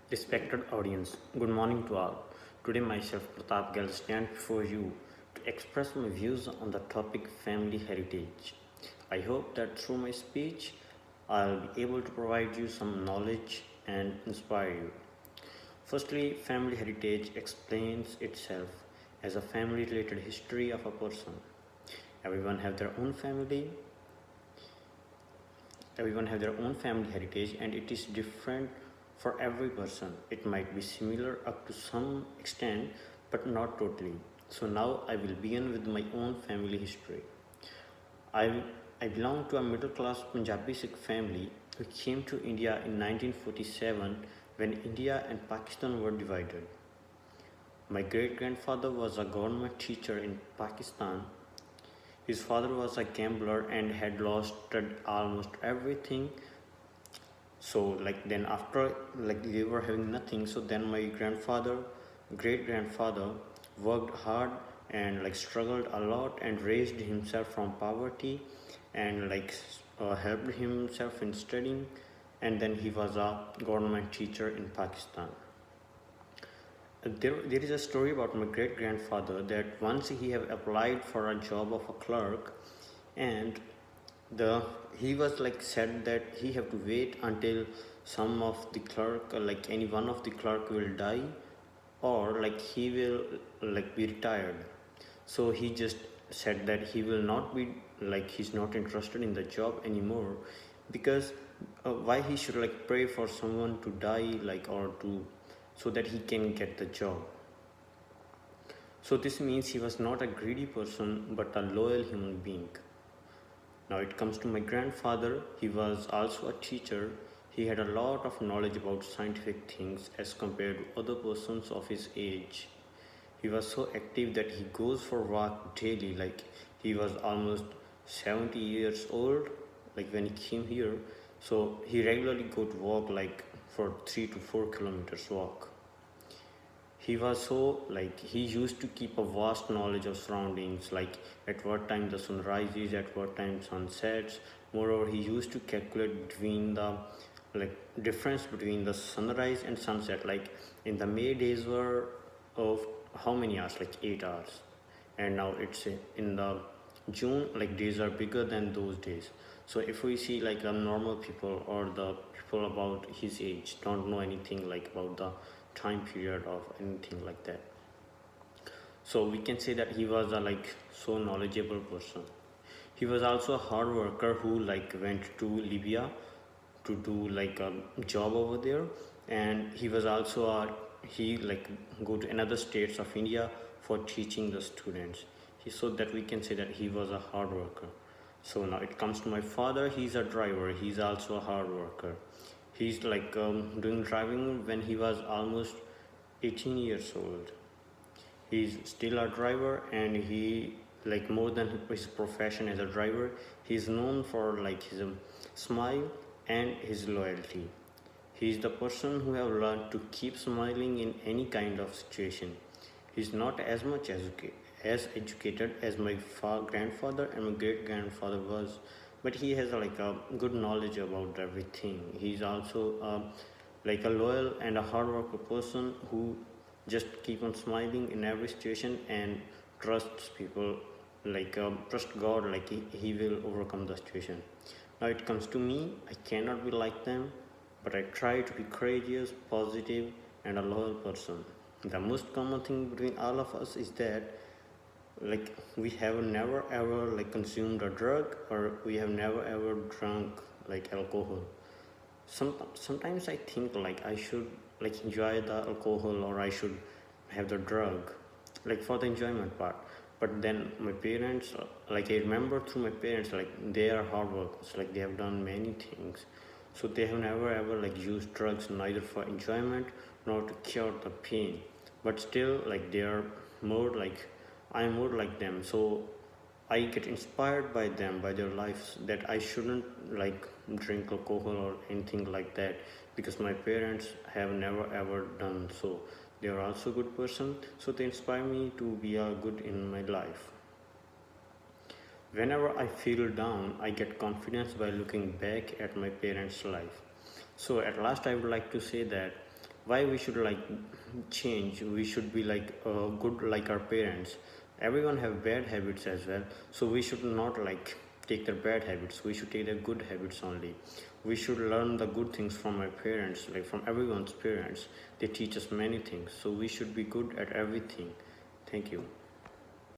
Respected audience, good morning to all. Today, myself Pratap Gal stand before you to express my views on the topic family heritage. I hope that through my speech, I'll be able to provide you some knowledge and inspire you. Firstly, family heritage explains itself as a family related history of a person. Everyone have their own family, everyone have their own family heritage and it is different for every person. It might be similar up to some extent but not totally. So now I will begin with my own family history. I i belong to a middle class Punjabi Sikh family who came to India in 1947 when India and Pakistan were divided. My great grandfather was a government teacher in Pakistan. His father was a gambler and had lost almost everything. So then after they were having nothing, so then my great grandfather worked hard and struggled a lot and raised himself from poverty and helped himself in studying, and then he was a government teacher in Pakistan. There is a story about my great grandfather that once he have applied for a job of a clerk, and the he was said that he have to wait until some of the clerk any one of the clerk will die, or he will be retired. So he just said that he will not be he's not interested in the job anymore, because why he should pray for someone to die or to so that he can get the job. So this means he was not a greedy person but a loyal human being. Now it comes to my grandfather. He was also a teacher. He had a lot of knowledge about scientific things as compared to other persons of his age. He was so active that he goes for walk daily. He was almost 70 years old when he came here. So he regularly go to walk for 3 to 4 kilometers walk. He was so he used to keep a vast knowledge of surroundings, at what time the sun rises, at what time sun sets. Moreover, he used to calculate between the difference between the sunrise and sunset. In the May, days were of how many hours? 8 hours. And now it's in the June, days are bigger than those days. So if we see the normal people or the people about his age don't know anything about the time period of anything like that, so we can say that he was a so knowledgeable person. He was also a hard worker who went to Libya to do a job over there, and he was also a he go to another states of India for teaching the students. So that we can say that he was a hard worker. So now it comes to my father. He's a driver. He's also a hard worker. He's doing driving when he was almost 18 years old. He's still a driver, and he more than his profession as a driver, he's known for his smile and his loyalty. He's the person who have learned to keep smiling in any kind of situation. He's not as much as educated as my grandfather and my great grandfather was, but he has a good knowledge about everything. He's also a loyal and a hard worker person who just keep on smiling in every situation and trusts people, trust God, he will overcome the situation. Now it comes to me. I cannot be like them, but I try to be courageous, positive, and a loyal person. The most common thing between all of us is that we have never ever consumed a drug, or we have never ever drunk alcohol. Sometimes I think I should enjoy the alcohol, or I should have the drug for the enjoyment part. But then my parents, I remember through my parents, they are hard workers, they have done many things. So they have never ever used drugs, neither for enjoyment nor to cure the pain. But still they are more I'm more like them. So I get inspired by them, by their lives, that I shouldn't drink alcohol or anything like that, because my parents have never ever done so. They are also good person, so they inspire me to be a good in my life. Whenever I feel down, I get confidence by looking back at my parents' life. So at last I would like to say that why we should like change. We should be like good like our parents. Everyone have bad habits as well, so we should not like take their bad habits. We should take their good habits only. We should learn the good things from our parents, like from everyone's parents. They teach us many things, so we should be good at everything. Thank you.